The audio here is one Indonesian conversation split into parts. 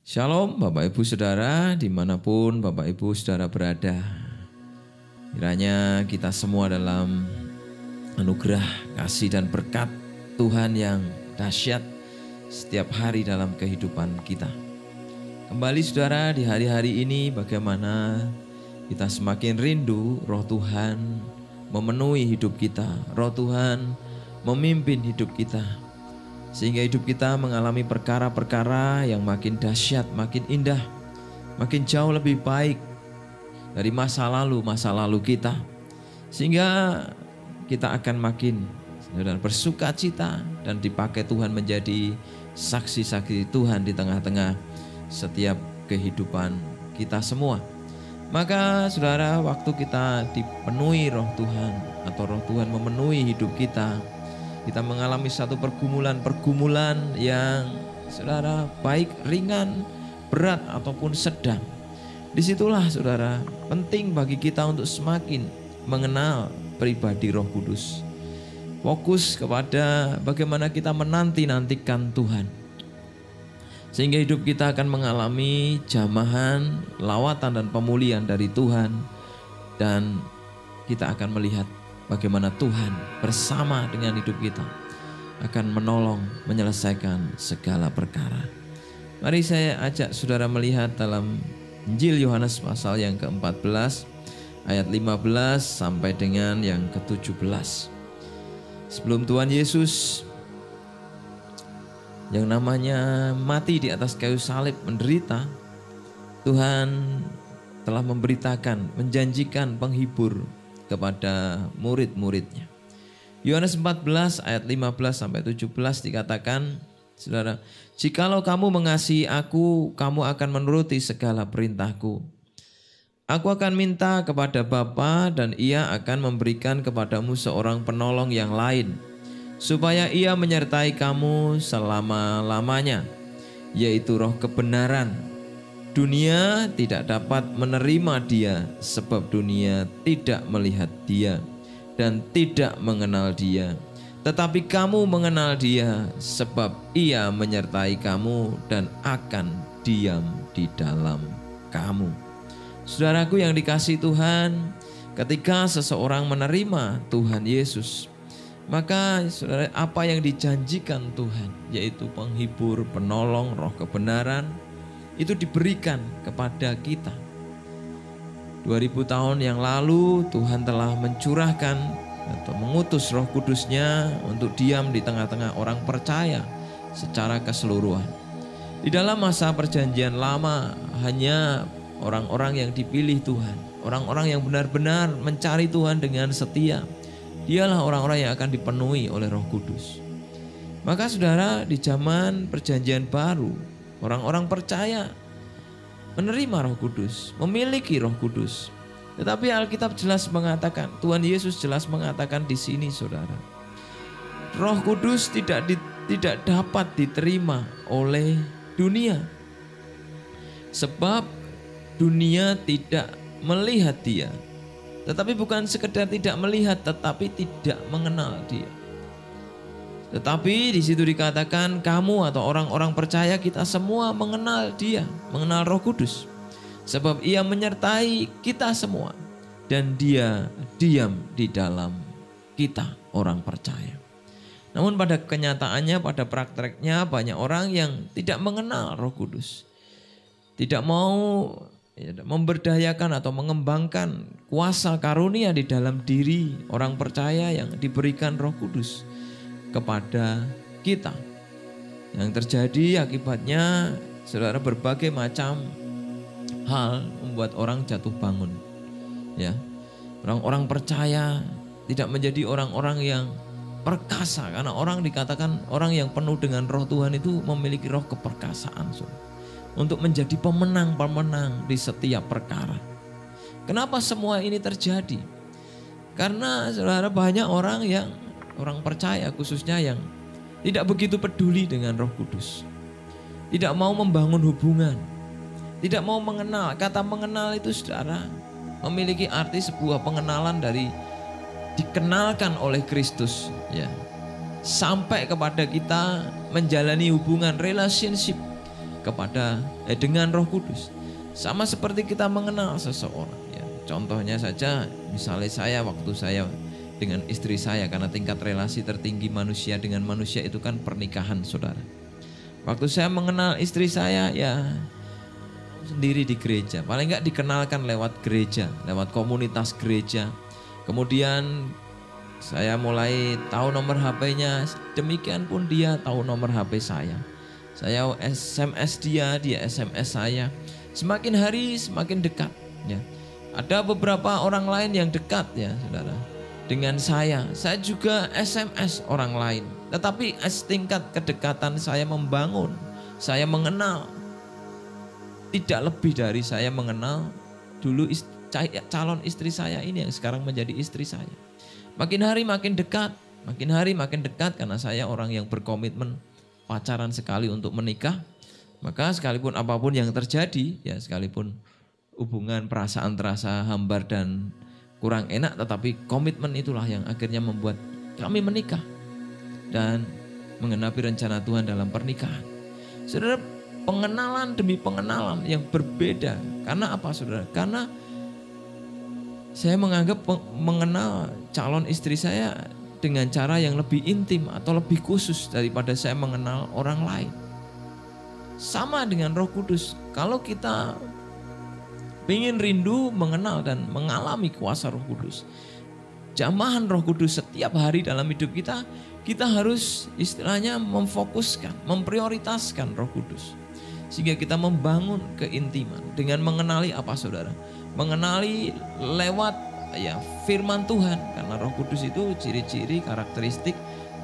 Shalom Bapak Ibu Saudara dimanapun Bapak Ibu Saudara berada. Kiranya kita semua dalam anugerah, kasih dan berkat Tuhan yang dahsyat setiap hari dalam kehidupan kita. Kembali saudara, di hari-hari ini bagaimana kita semakin rindu Roh Tuhan memenuhi hidup kita, Roh Tuhan memimpin hidup kita, sehingga hidup kita mengalami perkara-perkara yang makin dahsyat, makin indah, makin jauh lebih baik dari masa lalu kita. Sehingga kita akan makin bersuka cita dan dipakai Tuhan menjadi saksi-saksi Tuhan di tengah-tengah setiap kehidupan kita semua. Maka saudara, waktu kita dipenuhi Roh Tuhan atau Roh Tuhan memenuhi hidup kita mengalami satu pergumulan yang saudara baik ringan, berat ataupun sedang. Disitulah saudara penting bagi kita untuk semakin mengenal pribadi Roh Kudus. Fokus kepada bagaimana kita menanti-nantikan Tuhan, sehingga hidup kita akan mengalami jamahan, lawatan dan pemulihan dari Tuhan. Dan kita akan melihat bagaimana Tuhan bersama dengan hidup kita akan menolong menyelesaikan segala perkara. Mari saya ajak saudara melihat dalam Injil Yohanes pasal yang ke-14 ayat 15 sampai dengan yang ke-17. Sebelum Tuhan Yesus yang namanya mati di atas kayu salib menderita, Tuhan telah memberitakan, menjanjikan penghibur kepada murid-muridnya. Yohanes 14 ayat 15 sampai 17 dikatakan, saudara, "Jikalau kamu mengasihi aku, kamu akan menuruti segala perintahku. Aku akan minta kepada Bapa dan Ia akan memberikan kepadamu seorang penolong yang lain, supaya Ia menyertai kamu selama-lamanya, yaitu Roh kebenaran. Dunia tidak dapat menerima Dia, sebab dunia tidak melihat Dia dan tidak mengenal Dia. Tetapi kamu mengenal Dia, sebab Ia menyertai kamu dan akan diam di dalam kamu." Saudaraku yang dikasihi Tuhan, ketika seseorang menerima Tuhan Yesus, maka saudara, apa yang dijanjikan Tuhan, yaitu penghibur, penolong, Roh kebenaran, itu diberikan kepada kita. 2000 tahun yang lalu Tuhan telah mencurahkan atau mengutus Roh Kudus-Nya untuk diam di tengah-tengah orang percaya secara keseluruhan. Di dalam masa perjanjian lama hanya orang-orang yang dipilih Tuhan, orang-orang yang benar-benar mencari Tuhan dengan setia, dialah orang-orang yang akan dipenuhi oleh Roh Kudus. Maka saudara, di zaman perjanjian baru, orang-orang percaya menerima Roh Kudus, memiliki Roh Kudus. Tetapi Alkitab jelas mengatakan, Tuhan Yesus jelas mengatakan di sini saudara, Roh Kudus tidak dapat diterima oleh dunia. Sebab dunia tidak melihat Dia. Tetapi bukan sekedar tidak melihat, tetapi tidak mengenal Dia. Tetapi di situ dikatakan kamu atau orang-orang percaya, kita semua mengenal Dia, mengenal Roh Kudus. Sebab Ia menyertai kita semua dan Dia diam di dalam kita orang percaya. Namun pada kenyataannya, pada prakteknya banyak orang yang tidak mengenal Roh Kudus. Tidak mau memberdayakan atau mengembangkan kuasa karunia di dalam diri orang percaya yang diberikan Roh Kudus kepada kita. Yang terjadi akibatnya saudara, berbagai macam hal membuat orang jatuh bangun. Ya, orang-orang percaya tidak menjadi orang-orang yang perkasa, karena orang dikatakan orang yang penuh dengan Roh Tuhan itu memiliki roh keperkasaan, saudara, untuk menjadi pemenang-pemenang di setiap perkara. Kenapa semua ini terjadi? Karena saudara, banyak orang percaya khususnya yang tidak begitu peduli dengan Roh Kudus, tidak mau membangun hubungan, tidak mau mengenal. Kata mengenal itu saudara memiliki arti sebuah pengenalan dari dikenalkan oleh Kristus, ya, sampai kepada kita menjalani hubungan relationship dengan Roh Kudus. Sama seperti kita mengenal seseorang ya. Contohnya saja misalnya waktu saya dengan istri saya, karena tingkat relasi tertinggi manusia dengan manusia itu kan pernikahan, saudara. Waktu saya mengenal istri saya ya sendiri di gereja, paling enggak dikenalkan lewat gereja, lewat komunitas gereja. Kemudian saya mulai tahu nomor HP-nya, demikian pun dia tahu nomor HP saya. Saya SMS dia SMS saya. Semakin hari semakin dekat ya. Ada beberapa orang lain yang dekat ya, saudara, dengan saya juga SMS orang lain. Tetapi tingkat kedekatan saya membangun, saya mengenal tidak lebih dari saya mengenal dulu calon istri saya ini yang sekarang menjadi istri saya. Makin hari makin dekat, makin hari makin dekat karena saya orang yang berkomitmen pacaran sekali untuk menikah. Maka sekalipun apapun yang terjadi, ya sekalipun hubungan perasaan terasa hambar dan kurang enak, tetapi komitmen itulah yang akhirnya membuat kami menikah dan menggenapi rencana Tuhan dalam pernikahan. Saudara, pengenalan demi pengenalan yang berbeda. Karena apa, saudara? Karena saya menganggap mengenal calon istri saya dengan cara yang lebih intim atau lebih khusus daripada saya mengenal orang lain. Sama dengan Roh Kudus. Kalau kita ingin rindu mengenal dan mengalami kuasa Roh Kudus, jamahan Roh Kudus setiap hari dalam hidup kita, kita harus istilahnya memfokuskan, memprioritaskan Roh Kudus. Sehingga kita membangun keintiman dengan mengenali apa, saudara? Mengenali lewat ya firman Tuhan, karena Roh Kudus itu ciri-ciri, karakteristik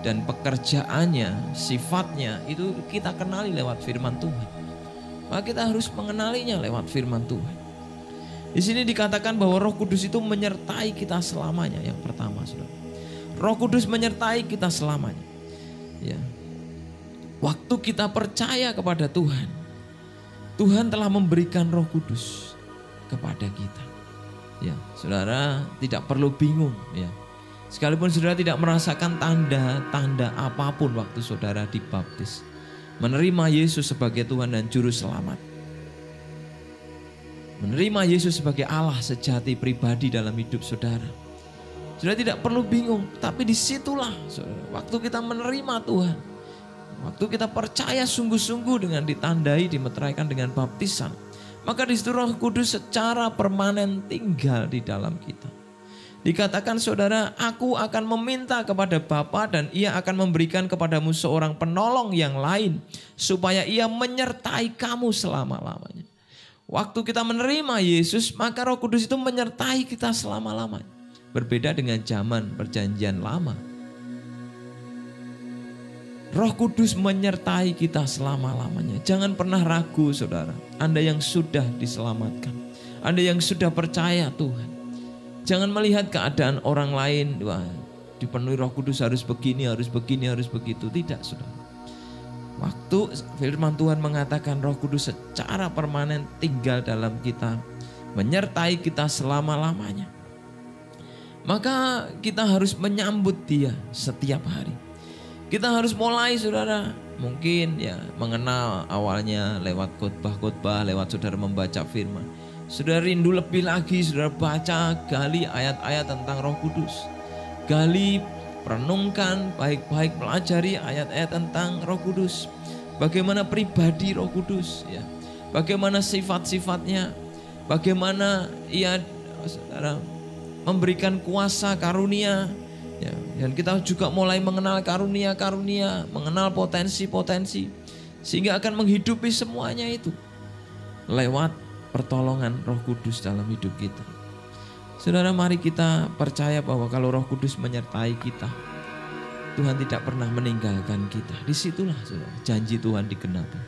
dan pekerjaannya, sifatnya itu kita kenali lewat firman Tuhan. Maka kita harus mengenalinya lewat firman Tuhan. Di sini dikatakan bahwa Roh Kudus itu menyertai kita selamanya. Yang pertama, saudara, Roh Kudus menyertai kita selamanya. Ya, waktu kita percaya kepada Tuhan, Tuhan telah memberikan Roh Kudus kepada kita. Ya, saudara tidak perlu bingung ya. Sekalipun saudara tidak merasakan tanda-tanda apapun waktu saudara dibaptis, menerima Yesus sebagai Tuhan dan Juru Selamat, menerima Yesus sebagai Allah sejati pribadi dalam hidup saudara, saudara tidak perlu bingung. Tapi disitulah saudara, waktu kita menerima Tuhan, waktu kita percaya sungguh-sungguh dengan ditandai, dimeteraikan dengan baptisan, maka di situ Roh Kudus secara permanen tinggal di dalam kita. Dikatakan, saudara, aku akan meminta kepada Bapa dan ia akan memberikan kepadamu seorang penolong yang lain, supaya ia menyertai kamu selama-lamanya. Waktu kita menerima Yesus, maka Roh Kudus itu menyertai kita selama-lamanya. Berbeda dengan zaman perjanjian lama. Roh Kudus menyertai kita selama-lamanya. Jangan pernah ragu, saudara. Anda yang sudah diselamatkan, Anda yang sudah percaya Tuhan, jangan melihat keadaan orang lain. Wah, dipenuhi Roh Kudus harus begini, harus begini, harus begitu. Tidak, saudara. Waktu firman Tuhan mengatakan Roh Kudus secara permanen tinggal dalam kita, menyertai kita selama-lamanya, maka kita harus menyambut Dia setiap hari. Kita harus mulai, saudara, mungkin ya mengenal awalnya lewat khotbah-khotbah, lewat saudara membaca firman. Saudara rindu lebih lagi, saudara baca, gali ayat-ayat tentang Roh Kudus. Gali, renungkan, baik-baik pelajari ayat-ayat tentang Roh Kudus. Bagaimana pribadi Roh Kudus, ya. Bagaimana sifat-sifatnya, bagaimana ia, saudara, memberikan kuasa karunia. Ya, dan kita juga mulai mengenal karunia-karunia, mengenal potensi-potensi, sehingga akan menghidupi semuanya itu lewat pertolongan Roh Kudus dalam hidup kita. Saudara, mari kita percaya bahwa kalau Roh Kudus menyertai kita, Tuhan tidak pernah meninggalkan kita. Disitulah, saudara, janji Tuhan digenapi.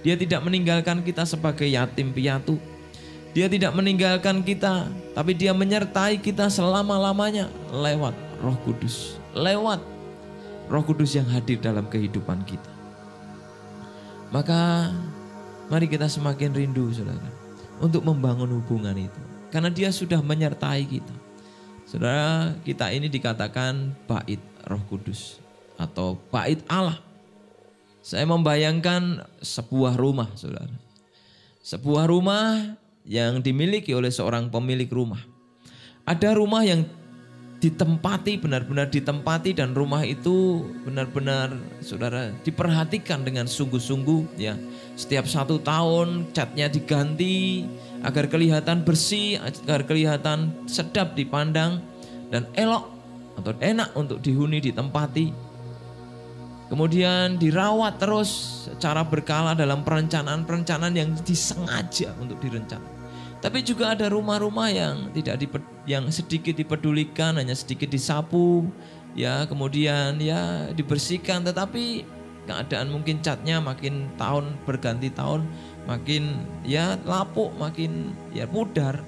Dia tidak meninggalkan kita sebagai yatim piatu. Dia tidak meninggalkan kita, tapi Dia menyertai kita selama-lamanya lewat Roh Kudus, lewat Roh Kudus yang hadir dalam kehidupan kita. Maka mari kita semakin rindu, saudara, untuk membangun hubungan itu, karena Dia sudah menyertai kita. Saudara, kita ini dikatakan bait Roh Kudus atau bait Allah. Saya membayangkan sebuah rumah, saudara. Sebuah rumah yang dimiliki oleh seorang pemilik rumah. Ada rumah yang ditempati, benar-benar ditempati, dan rumah itu benar-benar saudara diperhatikan dengan sungguh-sungguh ya. Setiap 1 tahun catnya diganti agar kelihatan bersih, agar kelihatan sedap dipandang dan elok atau enak untuk dihuni, ditempati. Kemudian dirawat terus secara berkala dalam perencanaan-perencanaan yang disengaja untuk direncanakan. Tapi juga ada rumah-rumah yang yang sedikit dipedulikan, hanya sedikit disapu, ya kemudian ya dibersihkan, tetapi keadaan mungkin catnya makin tahun berganti tahun makin ya lapuk, makin ya pudar,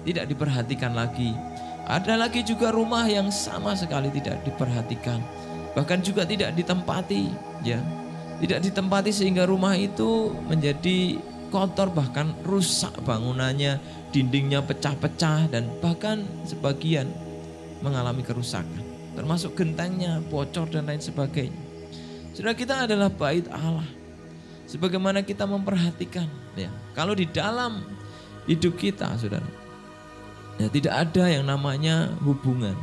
tidak diperhatikan lagi. Ada lagi juga rumah yang sama sekali tidak diperhatikan, bahkan juga tidak ditempati, ya tidak ditempati sehingga rumah itu menjadi kotor, bahkan rusak bangunannya, dindingnya pecah-pecah, dan bahkan sebagian mengalami kerusakan, termasuk gentengnya bocor dan lain sebagainya. Saudara, kita adalah bait Allah. Sebagaimana kita memperhatikan, ya kalau di dalam hidup kita, saudara, ya tidak ada yang namanya hubungan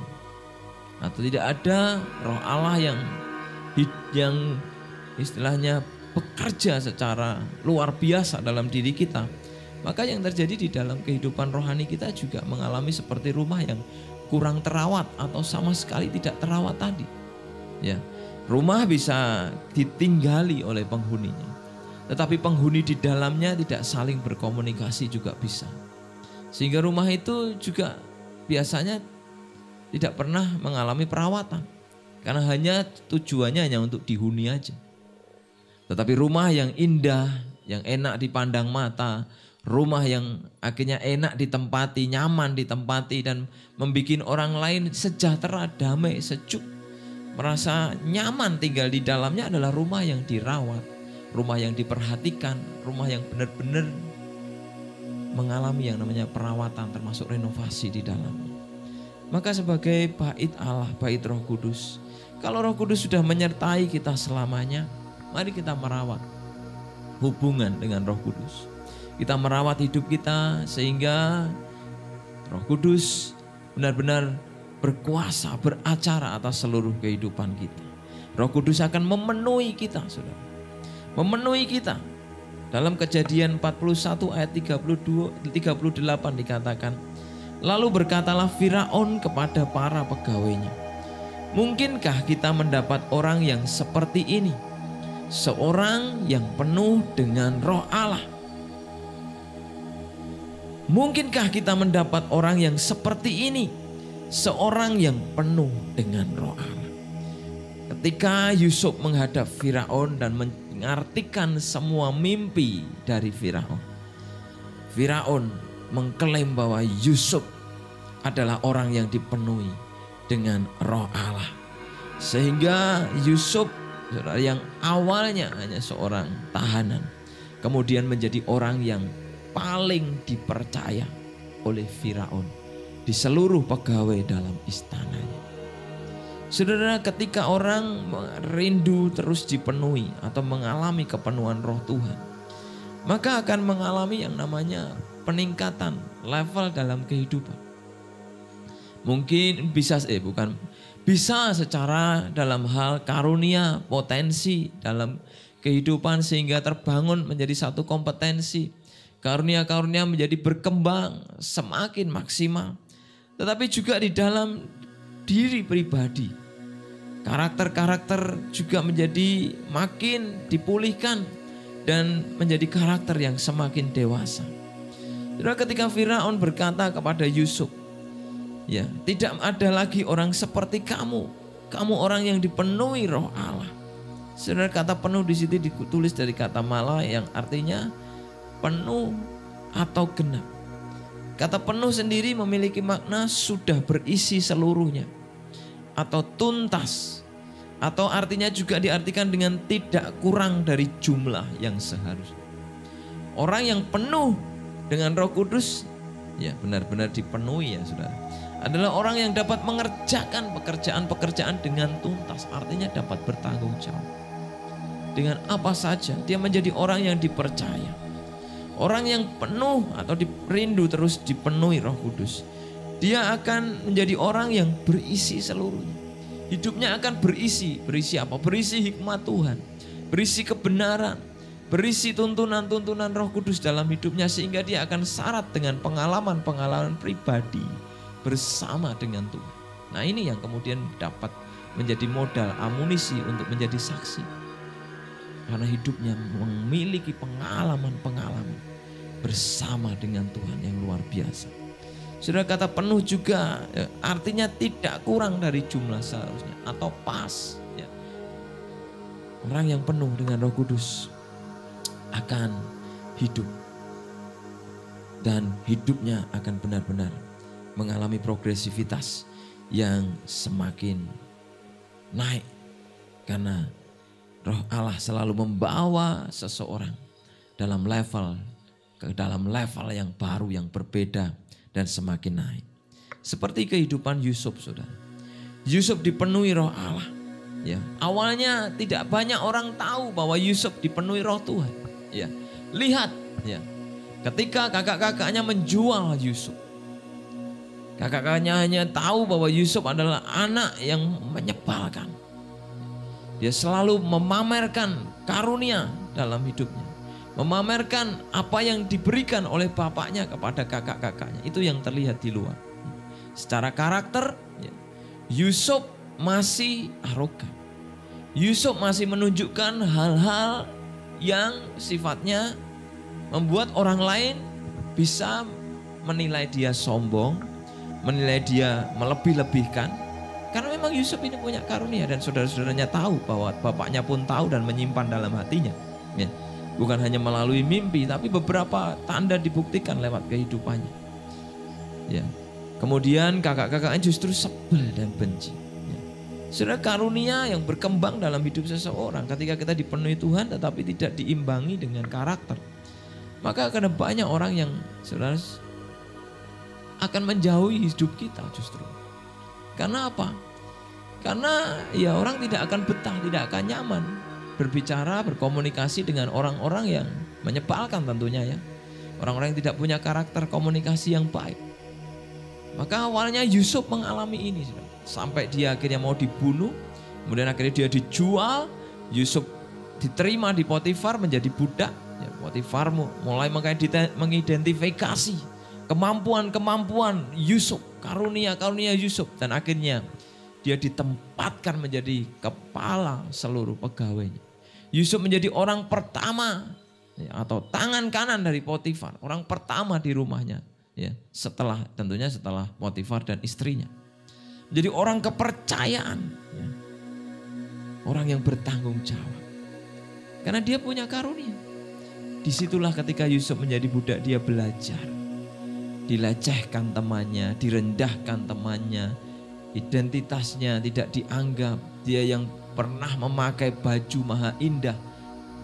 atau tidak ada Roh Allah yang istilahnya bekerja secara luar biasa dalam diri kita, maka yang terjadi di dalam kehidupan rohani kita juga mengalami seperti rumah yang kurang terawat atau sama sekali tidak terawat tadi. Ya, rumah bisa ditinggali oleh penghuninya, tetapi penghuni di dalamnya tidak saling berkomunikasi juga bisa. Sehingga rumah itu juga biasanya tidak pernah mengalami perawatan, karena hanya tujuannya hanya untuk dihuni aja. Tetapi rumah yang indah, yang enak dipandang mata, rumah yang akhirnya enak ditempati, nyaman ditempati, dan membuat orang lain sejahtera, damai, sejuk, merasa nyaman tinggal di dalamnya adalah rumah yang dirawat, rumah yang diperhatikan, rumah yang benar-benar mengalami yang namanya perawatan, termasuk renovasi di dalamnya. Maka sebagai bait Allah, bait Roh Kudus, kalau Roh Kudus sudah menyertai kita selamanya, mari kita merawat hubungan dengan Roh Kudus. Kita merawat hidup kita sehingga Roh Kudus benar-benar berkuasa, beracara atas seluruh kehidupan kita. Roh Kudus akan memenuhi kita, saudara. Memenuhi kita. Dalam Kejadian 41 ayat 38 dikatakan, lalu berkatalah Firaun kepada para pegawainya, mungkinkah kita mendapat orang yang seperti ini, seorang yang penuh dengan Roh Allah? Mungkinkah kita mendapat orang yang seperti ini, seorang yang penuh dengan Roh Allah? Ketika Yusuf menghadap Firaun dan mengartikan semua mimpi dari Firaun, Firaun mengklaim bahwa Yusuf adalah orang yang dipenuhi dengan Roh Allah. Sehingga Yusuf yang awalnya hanya seorang tahanan, kemudian menjadi orang yang paling dipercaya oleh Firaun di seluruh pegawai dalam istananya. Saudara, ketika orang rindu terus dipenuhi atau mengalami kepenuhan Roh Tuhan, maka akan mengalami yang namanya peningkatan level dalam kehidupan. Mungkin bisa secara dalam hal karunia, potensi dalam kehidupan sehingga terbangun menjadi satu kompetensi. Karunia-karunia menjadi berkembang semakin maksimal. Tetapi juga di dalam diri pribadi, karakter-karakter juga menjadi makin dipulihkan dan menjadi karakter yang semakin dewasa. Saudara, ketika Firaun berkata kepada Yusuf, ya, tidak ada lagi orang seperti kamu. Kamu orang yang dipenuhi Roh Allah. Saudara, kata penuh di situ ditulis dari kata mala yang artinya penuh atau genap. Kata penuh sendiri memiliki makna sudah berisi seluruhnya atau tuntas, atau artinya juga diartikan dengan tidak kurang dari jumlah yang seharusnya. Orang yang penuh dengan Roh Kudus, ya benar-benar dipenuhi ya saudara, adalah orang yang dapat mengerjakan pekerjaan-pekerjaan dengan tuntas, artinya dapat bertanggung jawab. dengan apa saja. Dia menjadi orang yang dipercaya. Orang yang penuh atau rindu terus dipenuhi Roh Kudus. Dia akan menjadi orang yang berisi seluruhnya. Hidupnya akan berisi apa? Berisi hikmat Tuhan, berisi kebenaran, berisi tuntunan-tuntunan Roh Kudus dalam hidupnya, sehingga dia akan syarat dengan pengalaman-pengalaman pribadi bersama dengan Tuhan. Nah, ini yang kemudian dapat menjadi modal amunisi untuk menjadi saksi. Karena hidupnya memiliki pengalaman-pengalaman bersama dengan Tuhan yang luar biasa. Saudara, kata penuh juga artinya tidak kurang dari jumlah seharusnya atau pas. Ya. Orang yang penuh dengan Roh Kudus akan hidup dan hidupnya akan benar-benar mengalami progresivitas yang semakin naik, karena Roh Allah selalu membawa seseorang dalam level yang baru, yang berbeda dan semakin naik. Seperti kehidupan Yusuf, saudara. Yusuf dipenuhi Roh Allah. Ya, awalnya tidak banyak orang tahu bahwa Yusuf dipenuhi Roh Tuhan. Ya, lihat, ya, ketika kakak-kakaknya menjual Yusuf, kakak-kakaknya hanya tahu bahwa Yusuf adalah anak yang menyebalkan. Dia selalu memamerkan karunia dalam hidupnya, memamerkan apa yang diberikan oleh bapaknya kepada kakak-kakaknya. Itu yang terlihat di luar. Secara karakter, ya, Yusuf masih arogan. Yusuf masih menunjukkan hal-hal yang sifatnya membuat orang lain bisa menilai dia sombong, menilai dia melebih-lebihkan. Karena memang Yusuf ini punya karunia dan saudara-saudaranya tahu bahwa bapaknya pun tahu dan menyimpan dalam hatinya. Ya. Bukan hanya melalui mimpi, tapi beberapa tanda dibuktikan lewat kehidupannya. Ya. Kemudian kakak-kakaknya justru sebel dan benci. Ya. Saudara, karunia yang berkembang dalam hidup seseorang ketika kita dipenuhi Tuhan tetapi tidak diimbangi dengan karakter, maka akan banyak orang yang saudara akan menjauhi hidup kita justru. Karena apa? Karena ya orang tidak akan betah, tidak akan nyaman berbicara, berkomunikasi dengan orang-orang yang menyebalkan tentunya ya. Orang-orang yang tidak punya karakter komunikasi yang baik. Maka awalnya Yusuf mengalami ini. Sampai dia akhirnya mau dibunuh. Kemudian akhirnya dia dijual. Yusuf diterima di Potifar menjadi budak. Ya, Potifar mulai mengidentifikasi kemampuan Yusuf, karunia Yusuf, dan akhirnya dia ditempatkan menjadi kepala seluruh pegawainya. Yusuf menjadi orang pertama atau tangan kanan dari Potifar, orang pertama di rumahnya, ya, setelah Potifar dan istrinya. Jadi orang kepercayaan, ya, orang yang bertanggung jawab, karena dia punya karunia. Disitulah ketika Yusuf menjadi budak dia belajar. Dilecehkan temannya, direndahkan temannya, identitasnya tidak dianggap. Dia yang pernah memakai baju maha indah,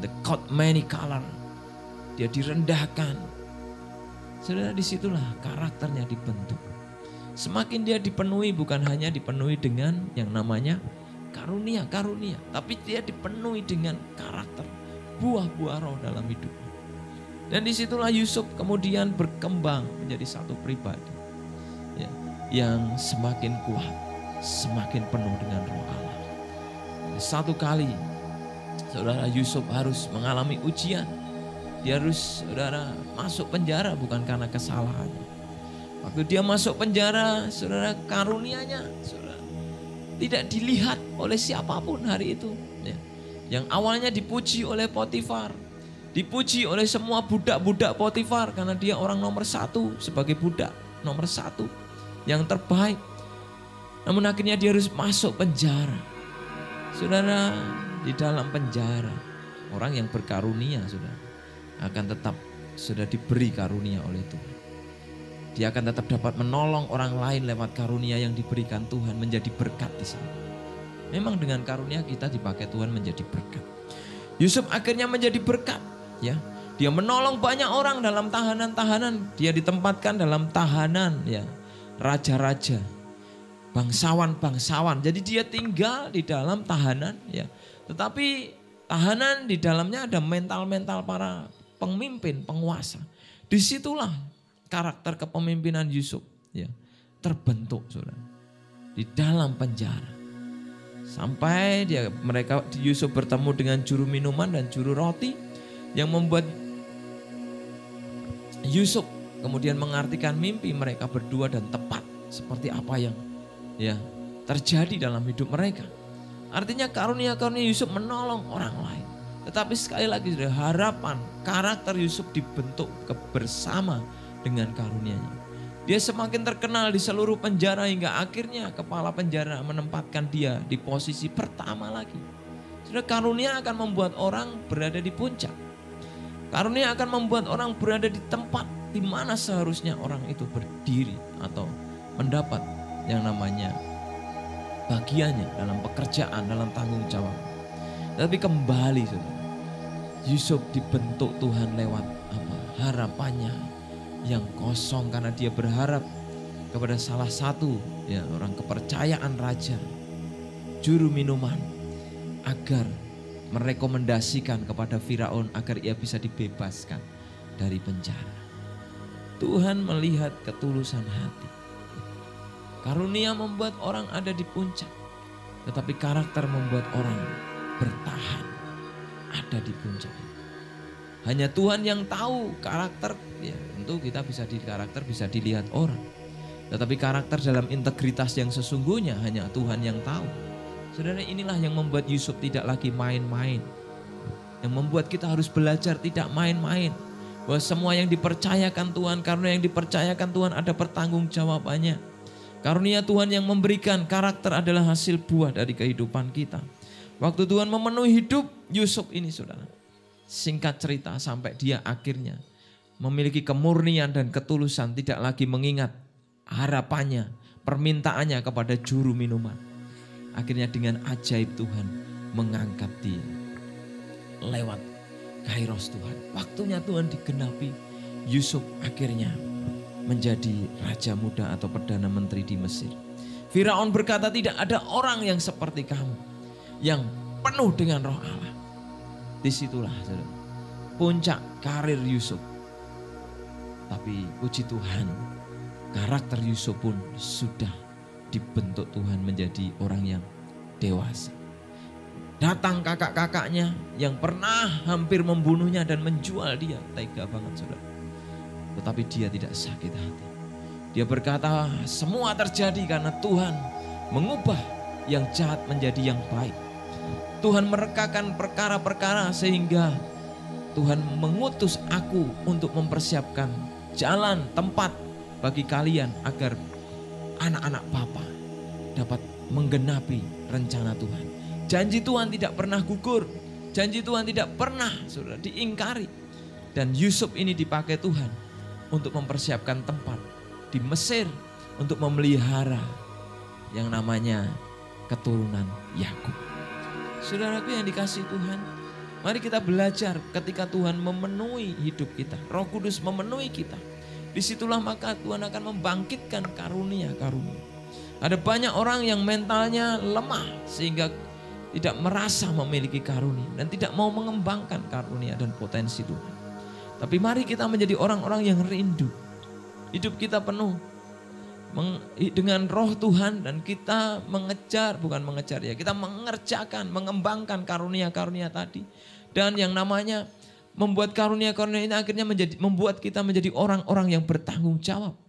the coat many color, dia direndahkan. Saudara, disitulah karakternya dibentuk. Semakin dia dipenuhi, bukan hanya dipenuhi dengan yang namanya karunia, tapi dia dipenuhi dengan karakter, buah-buah roh dalam hidupnya. Dan disitulah Yusuf kemudian berkembang menjadi satu pribadi, ya, yang semakin kuat, semakin penuh dengan Roh Allah. Satu kali, saudara, Yusuf harus mengalami ujian. Dia harus, saudara, masuk penjara bukan karena kesalahannya. Waktu dia masuk penjara, saudara, karunianya, saudara, tidak dilihat oleh siapapun hari itu. Ya. Yang awalnya dipuji oleh Potifar, dipuji oleh semua budak-budak Potifar karena dia orang nomor satu, sebagai budak nomor satu yang terbaik. Namun akhirnya dia harus masuk penjara. Saudara, di dalam penjara orang yang berkarunia saudara akan tetap sudah diberi karunia oleh Tuhan. Dia akan tetap dapat menolong orang lain lewat karunia yang diberikan Tuhan, menjadi berkat di sana. Memang dengan karunia kita dipakai Tuhan menjadi berkat. Yusuf akhirnya menjadi berkat. Ya, dia menolong banyak orang dalam tahanan-tahanan. Dia ditempatkan dalam tahanan, ya, raja-raja, bangsawan-bangsawan. Jadi dia tinggal di dalam tahanan, ya. Tetapi Tahanan di dalamnya ada mental-mental para pemimpin, penguasa. Disitulah karakter kepemimpinan Yusuf ya, terbentuk, saudara, di dalam penjara. Sampai Yusuf bertemu dengan juru minuman dan juru roti yang membuat Yusuf kemudian mengartikan mimpi mereka berdua dan tepat seperti apa yang ya terjadi dalam hidup mereka. Artinya karunia-karunia Yusuf menolong orang lain. Tetapi sekali lagi harapan karakter Yusuf dibentuk bersama dengan karunia-Nya. Dia semakin terkenal di seluruh penjara hingga akhirnya kepala penjara menempatkan dia di posisi pertama lagi. Sudah, karunia akan membuat orang berada di puncak. Karunia akan membuat orang berada di tempat di mana seharusnya orang itu berdiri atau mendapat yang namanya bagiannya dalam pekerjaan, dalam tanggung jawab. Tapi kembali, saudara, Yusuf dibentuk Tuhan lewat apa? Harapannya yang kosong karena dia berharap kepada salah satu ya orang kepercayaan raja, juru minuman, agar merekomendasikan kepada Firaun agar ia bisa dibebaskan dari penjara. Tuhan melihat ketulusan hati. Karunia membuat orang ada di puncak, tetapi karakter membuat orang bertahan ada di puncak. Hanya Tuhan yang tahu karakter, ya tentu kita karakter bisa dilihat orang. Tetapi karakter dalam integritas yang sesungguhnya hanya Tuhan yang tahu. Saudara, inilah yang membuat Yusuf tidak lagi main-main. Yang membuat kita harus belajar tidak main-main. Bahwa semua yang dipercayakan Tuhan, karena yang dipercayakan Tuhan ada pertanggungjawabannya. Karunia Tuhan yang memberikan karakter adalah hasil buah dari kehidupan kita. Waktu Tuhan memenuhi hidup Yusuf ini, saudara, singkat cerita sampai dia akhirnya memiliki kemurnian dan ketulusan, tidak lagi mengingat harapannya, permintaannya kepada juru minuman. Akhirnya dengan ajaib Tuhan mengangkat dia lewat kairos Tuhan. Waktunya Tuhan digenapi, Yusuf akhirnya menjadi raja muda atau perdana menteri di Mesir. Firaun berkata, tidak ada orang yang seperti kamu, yang penuh dengan roh Allah. Disitulah saudara, puncak karir Yusuf. Tapi puji Tuhan, karakter Yusuf pun sudah dibentuk Tuhan menjadi orang yang dewasa. Datang kakak-kakaknya yang pernah hampir membunuhnya dan menjual dia. Tega banget, saudara. Tetapi dia tidak sakit hati. Dia berkata, semua terjadi karena Tuhan mengubah yang jahat menjadi yang baik. Tuhan merekakan perkara-perkara sehingga Tuhan mengutus aku untuk mempersiapkan jalan, tempat bagi kalian agar anak-anak Bapa dapat menggenapi rencana Tuhan. Janji Tuhan tidak pernah gugur. Janji Tuhan tidak pernah, saudara, diingkari. Dan Yusuf ini dipakai Tuhan untuk mempersiapkan tempat di Mesir untuk memelihara yang namanya keturunan Yakub. Saudaraku yang dikasihi Tuhan, mari kita belajar ketika Tuhan memenuhi hidup kita, Roh Kudus memenuhi kita. Disitulah maka Tuhan akan membangkitkan karunia-karunia. Ada banyak orang yang mentalnya lemah sehingga tidak merasa memiliki karunia dan tidak mau mengembangkan karunia dan potensi Tuhan. Tapi mari kita menjadi orang-orang yang rindu. Hidup kita penuh dengan roh Tuhan dan kita kita mengerjakan, mengembangkan karunia-karunia tadi. Dan yang namanya membuat karunia-karunia ini akhirnya membuat kita menjadi orang-orang yang bertanggung jawab.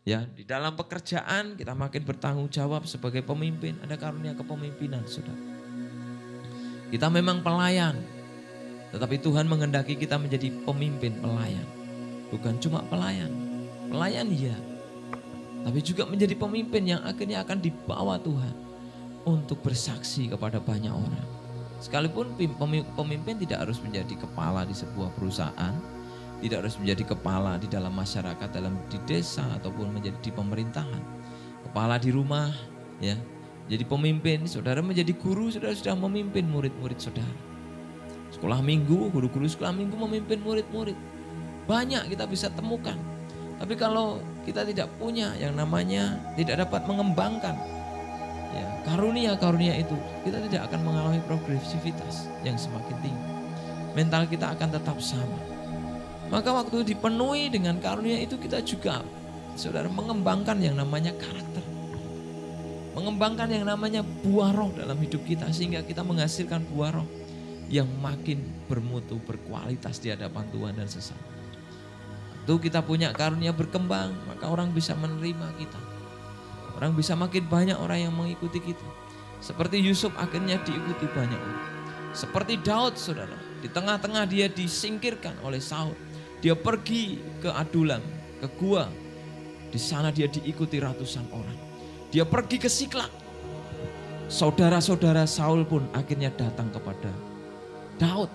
Ya, di dalam pekerjaan kita makin bertanggung jawab sebagai pemimpin. Ada karunia kepemimpinan, saudara. Kita memang pelayan, tetapi Tuhan menghendaki kita menjadi pemimpin pelayan. Bukan cuma pelayan ya, tapi juga menjadi pemimpin yang akhirnya akan dibawa Tuhan untuk bersaksi kepada banyak orang. Sekalipun pemimpin tidak harus menjadi kepala di sebuah perusahaan, tidak harus menjadi kepala di dalam masyarakat, di desa ataupun menjadi di pemerintahan. Kepala di rumah, ya, jadi pemimpin. Saudara menjadi guru, saudara sudah memimpin murid-murid saudara. Sekolah minggu, guru-guru sekolah minggu memimpin murid-murid. Banyak kita bisa temukan. Tapi kalau kita tidak punya yang namanya tidak dapat mengembangkan ya, karunia-karunia itu, kita tidak akan mengalami progresivitas yang semakin tinggi. Mental kita akan tetap sama. Maka waktu dipenuhi dengan karunia itu, kita juga, saudara, mengembangkan yang namanya karakter. Mengembangkan yang namanya buah roh dalam hidup kita, sehingga kita menghasilkan buah roh yang makin bermutu, berkualitas di hadapan Tuhan dan sesama. Waktu kita punya karunia berkembang, maka orang bisa menerima kita. Orang bisa makin banyak orang yang mengikuti kita. Seperti Yusuf akhirnya diikuti banyak orang. Seperti Daud, saudara, di tengah-tengah dia disingkirkan oleh Saul. Dia pergi ke Adulam, ke gua. Di sana dia diikuti ratusan orang. Dia pergi ke Siklak. Saudara-saudara Saul pun akhirnya datang kepada Daud,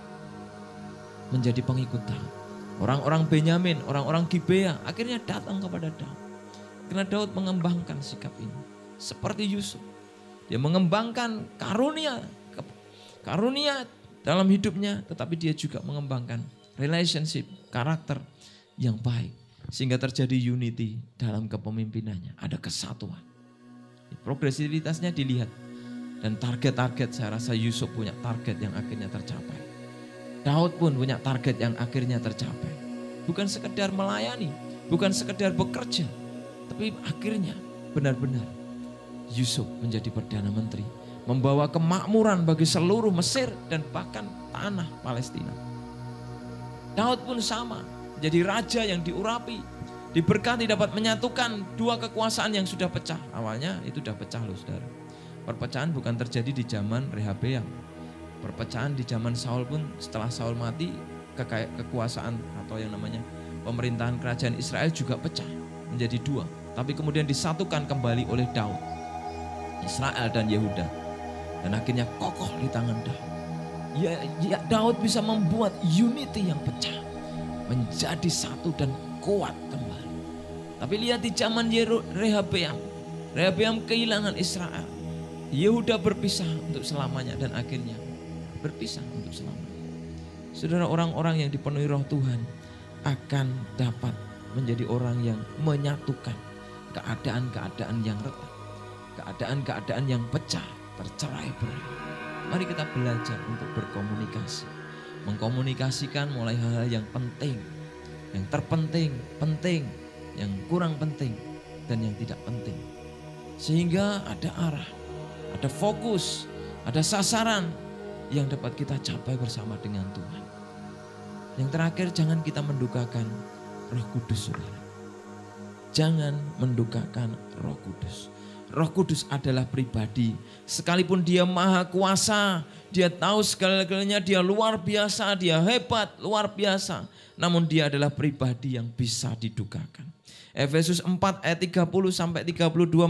menjadi pengikut Daud. Orang-orang Benyamin, orang-orang Gibea akhirnya datang kepada Daud. Karena Daud mengembangkan sikap ini. Seperti Yusuf, dia mengembangkan karunia dalam hidupnya, tetapi dia juga mengembangkan relationship, karakter yang baik. Sehingga terjadi unity dalam kepemimpinannya. Ada kesatuan. Progresivitasnya dilihat. Dan target-target, saya rasa Yusuf punya target yang akhirnya tercapai. Daud pun punya target yang akhirnya tercapai. Bukan sekedar melayani, bukan sekedar bekerja, tapi akhirnya benar-benar Yusuf menjadi Perdana Menteri. Membawa kemakmuran bagi seluruh Mesir dan bahkan tanah Palestina. Daud pun sama, menjadi raja yang diurapi, diberkati, dapat menyatukan dua kekuasaan yang sudah pecah. Awalnya itu sudah pecah loh, saudara. Perpecahan bukan terjadi di zaman Rehabeam. Perpecahan di zaman Saul pun, setelah Saul mati, kekuasaan atau yang namanya pemerintahan kerajaan Israel juga pecah menjadi dua. Tapi kemudian disatukan kembali oleh Daud, Israel dan Yehuda. Dan akhirnya kokoh di tangan Daud. Ya, Daud bisa membuat unity yang pecah menjadi satu dan kuat kembali. Tapi lihat di zaman Rehabeam kehilangan Israel. Yehuda berpisah untuk selamanya dan akhirnya berpisah untuk selamanya. Saudara, orang-orang yang dipenuhi roh Tuhan akan dapat menjadi orang yang menyatukan keadaan-keadaan yang retak, keadaan-keadaan yang pecah, tercerai-berai. Mari kita belajar untuk berkomunikasi, mengkomunikasikan mulai hal-hal yang penting, yang terpenting, penting, yang kurang penting, dan yang tidak penting. Sehingga ada arah, ada fokus, ada sasaran yang dapat kita capai bersama dengan Tuhan. Yang terakhir, jangan kita mendukakan Roh Kudus, saudara. Jangan mendukakan Roh Kudus. Roh Kudus adalah pribadi. Sekalipun dia maha kuasa, dia tahu segala-galanya, dia luar biasa, dia hebat, luar biasa. Namun dia adalah pribadi yang bisa didukakan. Efesus 4 ayat 30-32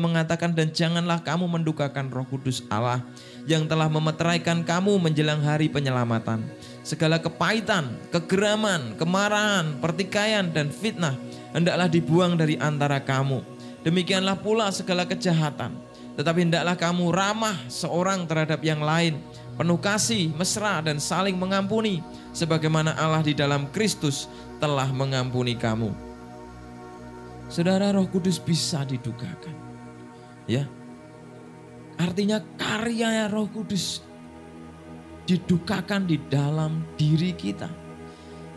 mengatakan, dan janganlah kamu mendukakan Roh Kudus Allah yang telah memeteraikan kamu menjelang hari penyelamatan. Segala kepahitan, kegeraman, kemarahan, pertikaian, dan fitnah hendaklah dibuang dari antara kamu. Demikianlah pula segala kejahatan. Tetapi hendaklah kamu ramah seorang terhadap yang lain, penuh kasih, mesra, dan saling mengampuni, sebagaimana Allah di dalam Kristus telah mengampuni kamu. Saudara, Roh Kudus bisa didukakan. Ya. Artinya karya Roh Kudus didukakan di dalam diri kita.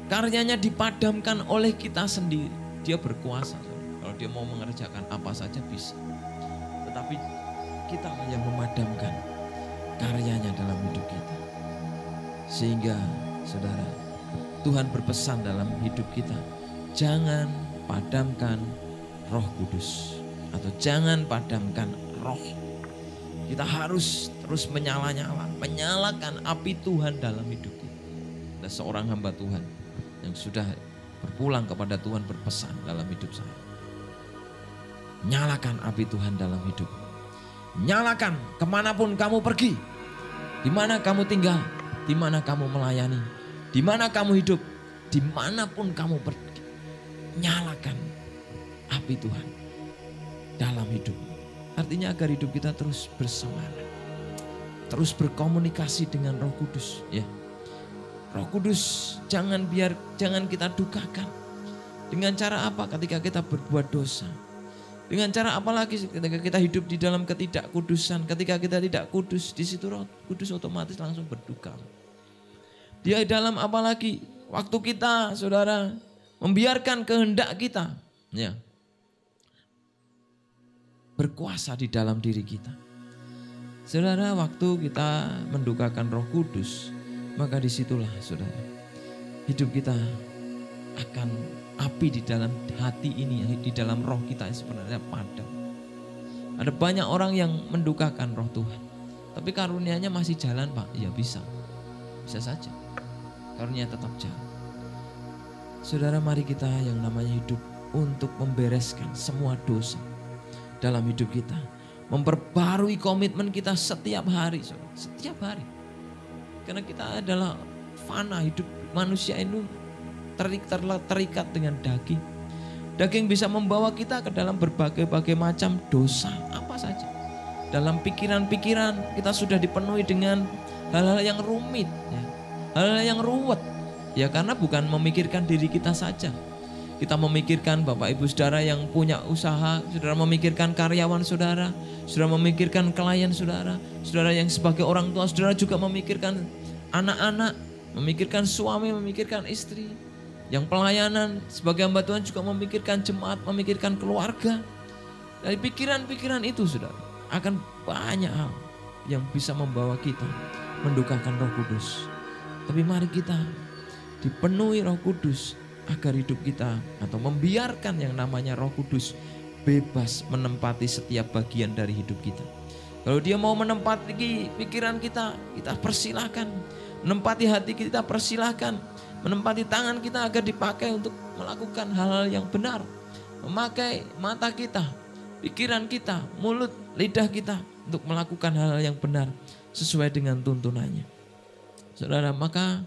Karyanya dipadamkan oleh kita sendiri. Dia berkuasa. Kalau dia mau mengerjakan apa saja bisa. Tetapi kita yang memadamkan karyanya dalam hidup kita. Sehingga saudara, Tuhan berpesan dalam hidup kita, jangan padamkan Roh Kudus, atau jangan padamkan roh. Kita harus terus menyalakan api Tuhan dalam hidup kita. Ada seorang hamba Tuhan yang sudah berpulang kepada Tuhan berpesan dalam hidup saya, nyalakan api Tuhan dalam hidup. Nyalakan kemanapun kamu pergi, dimana kamu tinggal, dimana kamu melayani, dimana kamu hidup, dimanapun kamu pergi. Nyalakan api Tuhan dalam hidup. Artinya agar hidup kita terus bersemangat, terus berkomunikasi dengan Roh Kudus. Ya, Roh Kudus jangan kita dukakan. Dengan cara apa? Ketika kita berbuat dosa, Dengan cara apa lagi ketika kita hidup di dalam ketidakkudusan, ketika kita tidak kudus, di situ Roh Kudus otomatis langsung berduka. Dia dalam apa lagi? Waktu kita, saudara, membiarkan kehendak kita, ya, berkuasa di dalam diri kita. Saudara, waktu kita mendukakan Roh Kudus, maka disitulah, saudara, hidup kita akan api di dalam hati ini, di dalam roh kita sebenarnya padam. Ada banyak orang yang mendukakan Roh Tuhan, tapi karunia-Nya masih jalan, Pak. Ya bisa saja. Karunia tetap jalan. Saudara, mari kita yang namanya hidup untuk membereskan semua dosa dalam hidup kita, memperbarui komitmen kita setiap hari, saudara, setiap hari. Karena kita adalah fana, hidup manusia ini terikat dengan daging. Daging bisa membawa kita ke dalam berbagai macam dosa, apa saja. Dalam pikiran-pikiran kita sudah dipenuhi dengan hal-hal yang rumit, ya. Hal-hal yang ruwet. Ya karena bukan memikirkan diri kita saja. Kita memikirkan Bapak Ibu Saudara yang punya usaha, saudara memikirkan karyawan saudara, saudara memikirkan klien saudara, saudara yang sebagai orang tua, saudara juga memikirkan anak-anak, memikirkan suami, memikirkan istri. Yang pelayanan sebagai hamba Tuhan juga memikirkan jemaat, memikirkan keluarga. Dari pikiran-pikiran itu, saudara, akan banyak hal yang bisa membawa kita mendukakan Roh Kudus. Tapi mari kita dipenuhi Roh Kudus agar hidup kita atau membiarkan yang namanya Roh Kudus bebas menempati setiap bagian dari hidup kita. Kalau dia mau menempati pikiran kita, kita persilahkan. Menempati hati kita, persilahkan. Menempati tangan kita agar dipakai untuk melakukan hal-hal yang benar. Memakai mata kita, pikiran kita, mulut, lidah kita untuk melakukan hal-hal yang benar sesuai dengan tuntunannya. Saudara, maka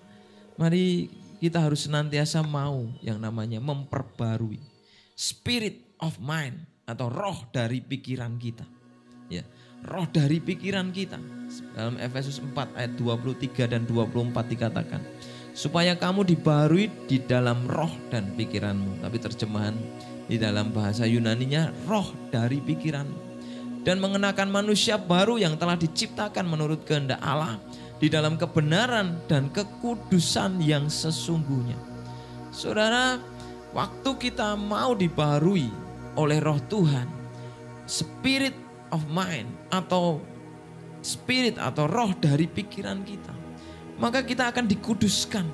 mari kita harus senantiasa mau yang namanya memperbarui spirit of mind atau roh dari pikiran kita. Ya, roh dari pikiran kita. Dalam Efesus 4 ayat 23 dan 24 dikatakan, supaya kamu dibaharui di dalam roh dan pikiranmu. Tapi terjemahan di dalam bahasa Yunaninya roh dari pikiranmu. Dan mengenakan manusia baru yang telah diciptakan menurut kehendak Allah di dalam kebenaran dan kekudusan yang sesungguhnya. Saudara, waktu kita mau dibaharui oleh Roh Tuhan, spirit of mind atau spirit atau roh dari pikiran kita, maka kita akan dikuduskan.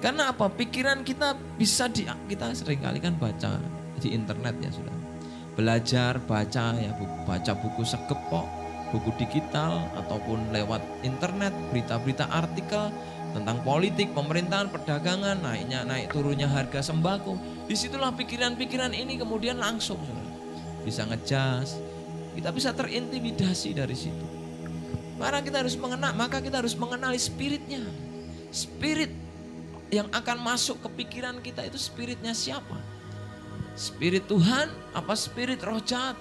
Karena apa? Pikiran kita bisa kita seringkali kan baca di internet ya sudah. Belajar, baca ya, baca buku segepok, buku digital ataupun lewat internet, berita-berita artikel tentang politik, pemerintahan, perdagangan, naik turunnya harga sembako. Disitulah pikiran-pikiran ini kemudian langsung saudara, bisa ngejas, kita bisa terintimidasi dari situ. Maka kita harus mengenali spiritnya. Spirit yang akan masuk ke pikiran kita itu spiritnya siapa? Spirit Tuhan apa spirit roh jahat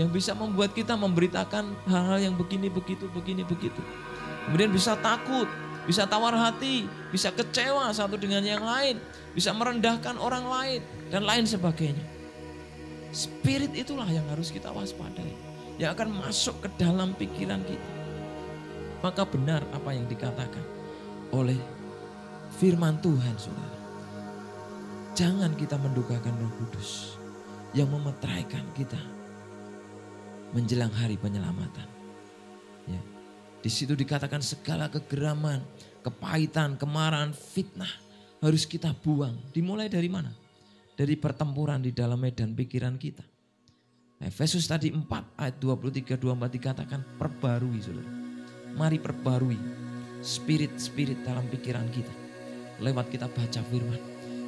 yang bisa membuat kita memberitakan hal-hal yang begini begitu. Kemudian bisa takut, bisa tawar hati, bisa kecewa satu dengan yang lain, bisa merendahkan orang lain dan lain sebagainya. Spirit itulah yang harus kita waspadai, yang akan masuk ke dalam pikiran kita. Maka benar apa yang dikatakan oleh firman Tuhan, saudara. Jangan kita mendukakan Roh Kudus yang memeteraikan kita menjelang hari penyelamatan. Ya. Di situ dikatakan segala kegeraman, kepahitan, kemarahan, fitnah harus kita buang. Dimulai dari mana? Dari pertempuran di dalam medan pikiran kita. Efesus tadi 4 ayat 23-24 dikatakan perbarui, saudara. Mari perbarui spirit-spirit dalam pikiran kita. Lewat kita baca firman,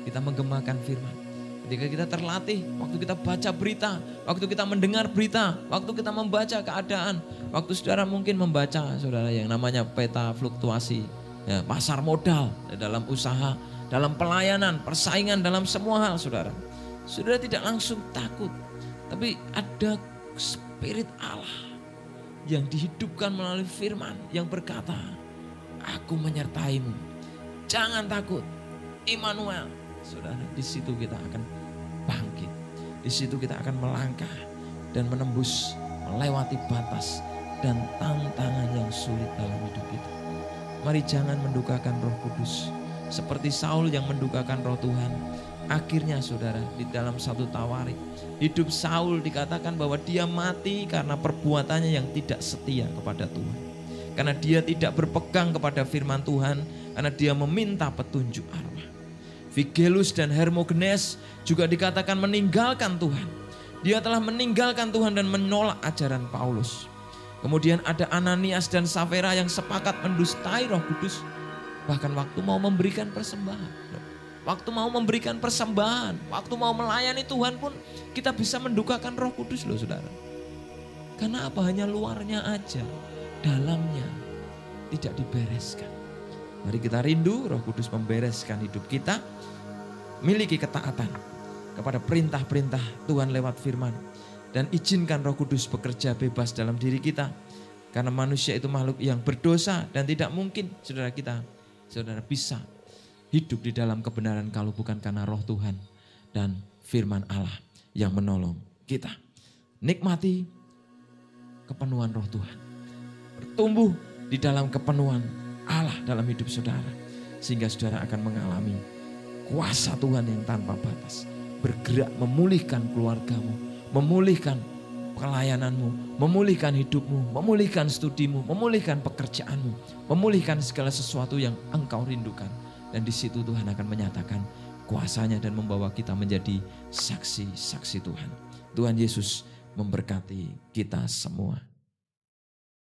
kita menggemakan firman. Ketika kita terlatih, waktu kita baca berita, waktu kita mendengar berita, waktu kita membaca keadaan, waktu saudara mungkin membaca saudara yang namanya peta fluktuasi, ya, pasar modal dalam usaha, dalam pelayanan, persaingan dalam semua hal saudara. Saudara tidak langsung takut, tapi ada spirit Allah yang dihidupkan melalui firman yang berkata, aku menyertaimu, jangan takut, Immanuel. Saudara, di situ kita akan bangkit. Di situ kita akan melangkah dan menembus, melewati batas dan tantangan yang sulit dalam hidup kita. Mari jangan mendukakan Roh Kudus seperti Saul yang mendukakan Roh Tuhan. Akhirnya saudara, di dalam 1 Tawarik, hidup Saul dikatakan bahwa dia mati karena perbuatannya yang tidak setia kepada Tuhan. Karena dia tidak berpegang kepada firman Tuhan, karena dia meminta petunjuk arwah. Figelus dan Hermogenes juga dikatakan meninggalkan Tuhan. Dia telah meninggalkan Tuhan dan menolak ajaran Paulus. Kemudian ada Ananias dan Safira yang sepakat mendustai Roh Kudus. Bahkan waktu mau memberikan persembahan. Waktu mau memberikan persembahan, waktu mau melayani Tuhan pun kita bisa mendukakan Roh Kudus loh saudara. Karena apa? Hanya luarnya aja, dalamnya tidak dibereskan. Mari kita rindu Roh Kudus membereskan hidup kita. Miliki ketaatan kepada perintah-perintah Tuhan lewat firman. Dan izinkan Roh Kudus bekerja bebas dalam diri kita. Karena manusia itu makhluk yang berdosa dan tidak mungkin saudara bisa hidup di dalam kebenaran kalau bukan karena Roh Tuhan dan firman Allah yang menolong kita. Nikmati kepenuhan Roh Tuhan. Bertumbuh di dalam kepenuhan Allah dalam hidup saudara. Sehingga saudara akan mengalami kuasa Tuhan yang tanpa batas. Bergerak memulihkan keluargamu, memulihkan pelayananmu, memulihkan hidupmu, memulihkan studimu, memulihkan pekerjaanmu, memulihkan segala sesuatu yang engkau rindukan. Dan di situ Tuhan akan menyatakan kuasanya dan membawa kita menjadi saksi-saksi Tuhan. Tuhan Yesus memberkati kita semua.